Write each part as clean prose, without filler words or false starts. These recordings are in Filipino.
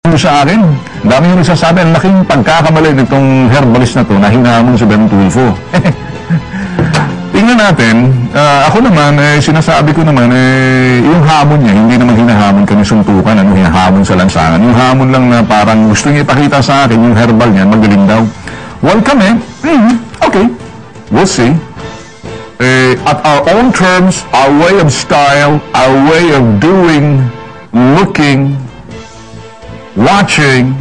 sa akin. Dami yung nagsasabi, ang laking pagkakamali nitong herbalist na to na hinamon si Ben Tulfo. Tingnan natin, ako naman, sinasabi ko naman, yung hamon niya, hindi naman hinahamon kami suntukan, hinahamon sa lansangan. Yung hamon lang na parang gusto niya ipakita sa akin, yung herbal niya, magaling daw. Well, kami, okay, we'll see. At our own terms, our way of style, our way of doing, looking, watching,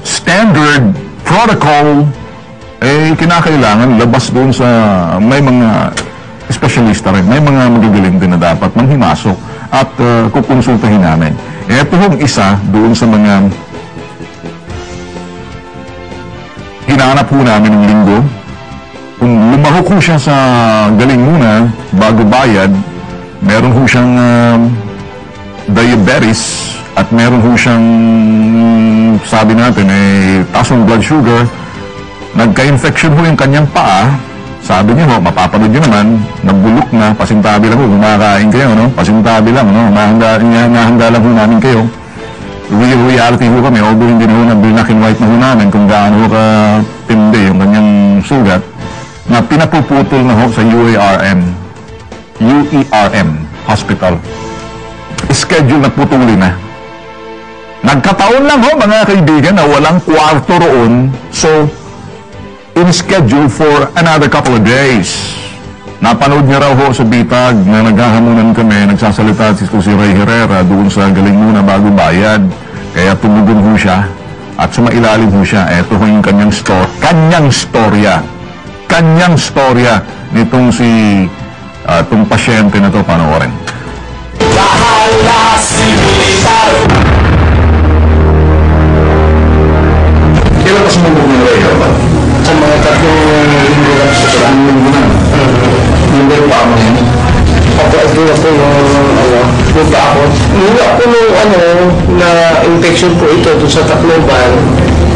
standard, protocol, kinakailangan labas doon sa may mga espesyalista rin, may mga magagaling din na dapat manghimasok at kukonsultahin namin. Ito hong isa doon sa mga hinahanap po namin ng linggo. Kung lumahok ho siya sa galing muna, bago bayad, meron ho siyang diabetes at meron ho siyang, sabi natin, taas ng blood sugar. Nagka-infection ho yung kanyang paa. Sabi niyo ho, mapapanood niyo naman, nabulok na, pasintabi lang ho, kumakain kayo, no? Pasintabi lang, no? Nahanda lang ho namin kayo. Reality ho kami, although hindi na ho na black and white na ho namin kung gaano ho ka-tindi yung kanyang sugat, na pinapuputol na ho sa UERM Hospital. Schedule na putulin na. Nagkataon lang ho, mga kaibigan, na walang kwarto roon, so in-schedule for another couple of days. Napanood niya raw ho sa bitag na naghahamunan kami, nagsasalita si Ray Herrera doon sa galing muna bago bayad. Kaya tumugon ho siya at sumailalim ho siya. Ito ho yung kanyang storya nitong si itong pasyente na to, panoorin. Bahala si Militar! Kailan pa sumubog ng Ray Herrera? Sa mga tatlong linggo lang sa sarang linggo na. Hindi pa ako yun. Ako, ito ako yung pa ako. Nung ako na infection po ito doon sa Tacloban,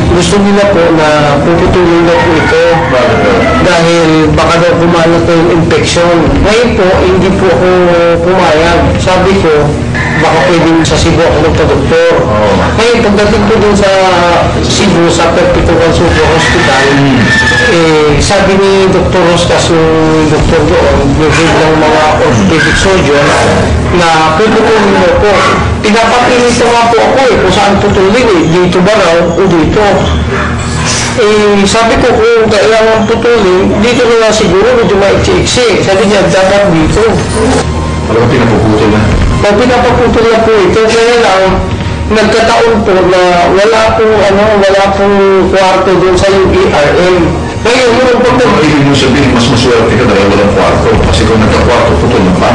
gusto nila po na puputulin na po ito. Dahil baka daw kumalat na yung infection. Ngayon po, hindi po ako pumayag. Sabi ko, baka pwedeng sa Cebu ako magpa-doktor. Ngayon, pagdating ko dun sa Cebu, sa Perpetual Subo Hospital, sabi ni Dr. Roscas, yung doktor doon, yung head ng mga orthopedic surgeon, na puputulin mo po. Pinapapilito nga po ako kung saan putulin dito ba raw o dito. Sabi ko kung kailangan putulin, dito na nga siguro medyo maiksi-iksi. Sabi niya, dapat dito. Alam mo, pinapuputol na. Pag pinapaputol na po ito, kaya lang, nagkataon po na wala pong kwarto doon sa UERM. Ngayon, yung pagpaputol. Ibig mo sabihin, mas maswerte ka dahil walang kwarto. Kasi kung nagka-kwarto, putol na pa.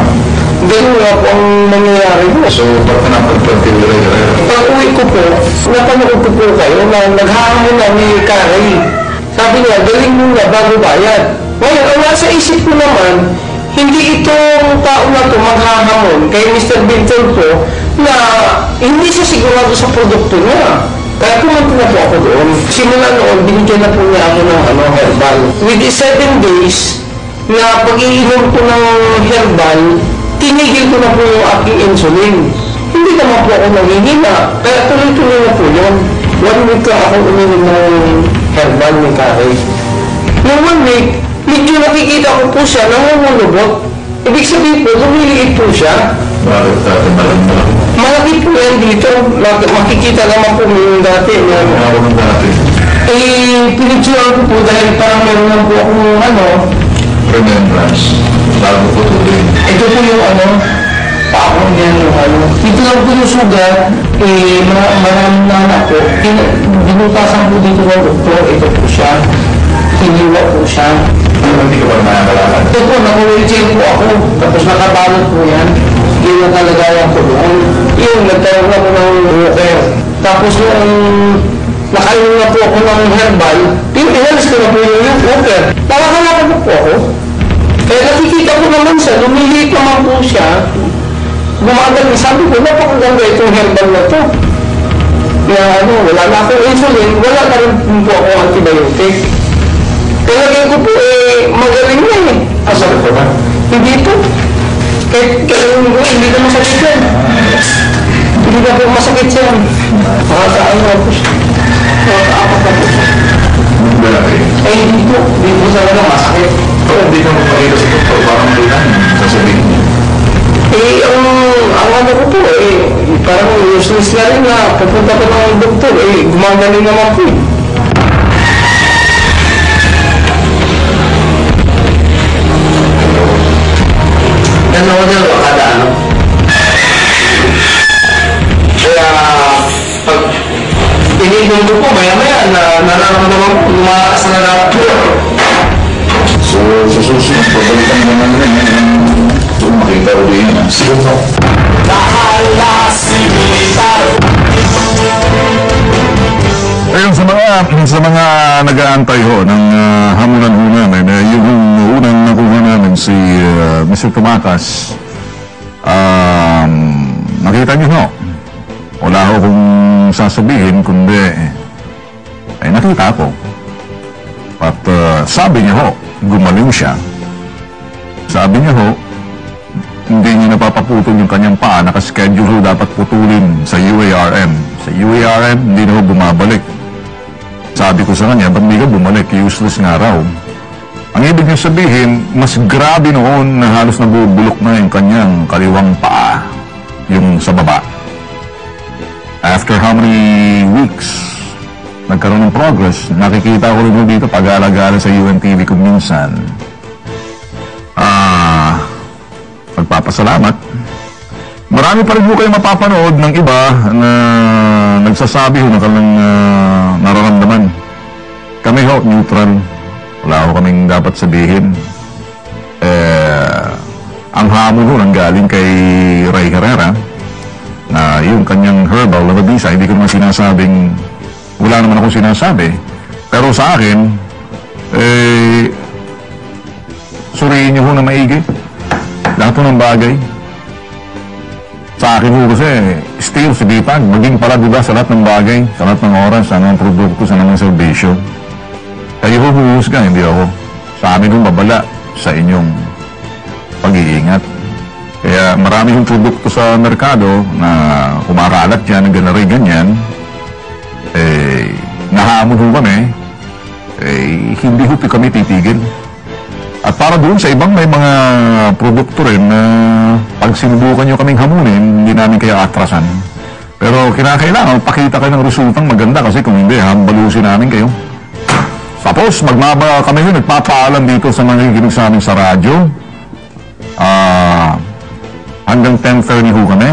Ganun nga po ang nangyayari po. So, pag pinapagpagpil Pag uwi ko po, napanood ko po kayo na naghahamon na ni Kari. Sabi niya, galing mo na bago bayad. Ngayon, ang nasa isip ko naman, hindi itong tao na ito maghahamon kay Mr. Bintel po na hindi siya sigurado sa produkto niya. Kaya pumunta na po ako doon. Simula noon, binigyan na po niya ako ng herbal. With 7 days na pag-iinom ko ng herbal, tinigil ko na po yung aking insulin. Hindi naman po ako nanghihina. Kaya tuloy-tuloy na po yun. 1 week ka ako uminom ng herbal ni Kari. Noong 1 week, medyo nakikita ko po siya nangungulubot. Ibig sabihin po, lumiliit po siya. Bakit malaki? Malaki po yan dito. Makikita naman po yung dati. Ako ng dati. Pinitsuran ko po dahil parang meron lang po akong Remembrance. Bago putulin. ito po yung paakong yan yung Ito lang po yung sugat. Maraming nanak po. Binutasan po dito ng doktor. Ito po siya. Hiniwa po siya. Hindi ka pa nakakalakan. Ito po, naka-wheelchair po ako. Tapos nakabalot po yan. Yung nakalagayan ko doon. Yung nagtawag na po ng walker. Tapos yung nakainom na po ako ng herbal, inalis ko na po yung walker. Nakakalakan po ako. Kaya nakikita ko naman siya, lumiliit naman po siya. Gumagal, sabi ko, napakaganda itong herbal na to. Kaya wala na akong insulin, wala na rin po ako antibiotic. Kaya ko po, magaling na Asal ko ba? Hindi po. Kahit hindi naman sakit yan. hindi na po masakit yan. Nakasaan na po siya. Nakakaapat na po siya. Dati. Eh, hindi po. Hindi po talaga masakit. Pero hindi ka magpakita sa doktor, parang hindi lang sasabihin niya. Eh, ang ano ko po, parang useless na rin na pupunta ko ng doktor, gumagaling naman po. Yan ako dyan, kada ano. Kaya, pag ininom ko po, maya-maya, nararamdaman ko, lumakas na nararamdaman. So, sa susunod, pabalikan mo naman rin yan. Kung makita ko din yan. Sige po. Ayun, sa mga nag-aantay ho ng hamunan ho namin, yung unang nakuha namin si Mr. Tumakas, nakita niyo ho, wala ho kung sasabihin, kundi, ay nakita ko. At sabi niya ho, gumaling siya. Sabi niya ho, hindi niya napapaputol yung kanyang paa, nakaschedule ho dapat putulin sa UARM. Sa UARM, hindi na ho bumabalik. Sabi ko sa kanya, ba't hindi ka bumalik? Useless nga raw. Ang ibig niya sabihin, mas grabe noon na halos nabubulok na yung kanyang kaliwang paa, yung sa baba. After how many weeks nagkaroon ng progress, nakikita ko rin mo dito pag-alagala sa UNTV kung minsan. Magpapasalamat. Marami pa rin po kayo mapapanood ng iba na nagsasabi ho ng kanilang nararamdaman. Kami ho, neutral. Wala ho kaming dapat sabihin. Ang hamon ho nanggaling kay Ray Herrera na yung kanyang herbal na mabisa, hindi ko naman sinasabing, wala naman akong sinasabi. Pero sa akin, suriin niyo ho na maigi. Lahat ng bagay. Sa akin ho kasi, still, sibipag, maging pala diba sa lahat ng bagay, sa lahat ng oras, sa anong produkto, sa anong servisyo. Kayo ho huhusga, hindi ako. Sa amin ho babala sa inyong pag-iingat. Kaya marami yung produkto sa merkado na kumakalat dyan, ganyan, nahamon ho kami, hindi ho kami titigil. At para doon sa ibang may mga produkto rin na pag sinubukan nyo kaming hamunin, hindi namin kayo atrasan. Pero kinakailangan, pakita kayo ng resultang maganda kasi kung hindi, hambalusin namin kayo. Tapos, magmaba kami yun, nagpapaalam dito sa mga nakikinig sa amin sa radyo. Hanggang 10:30 ho kami.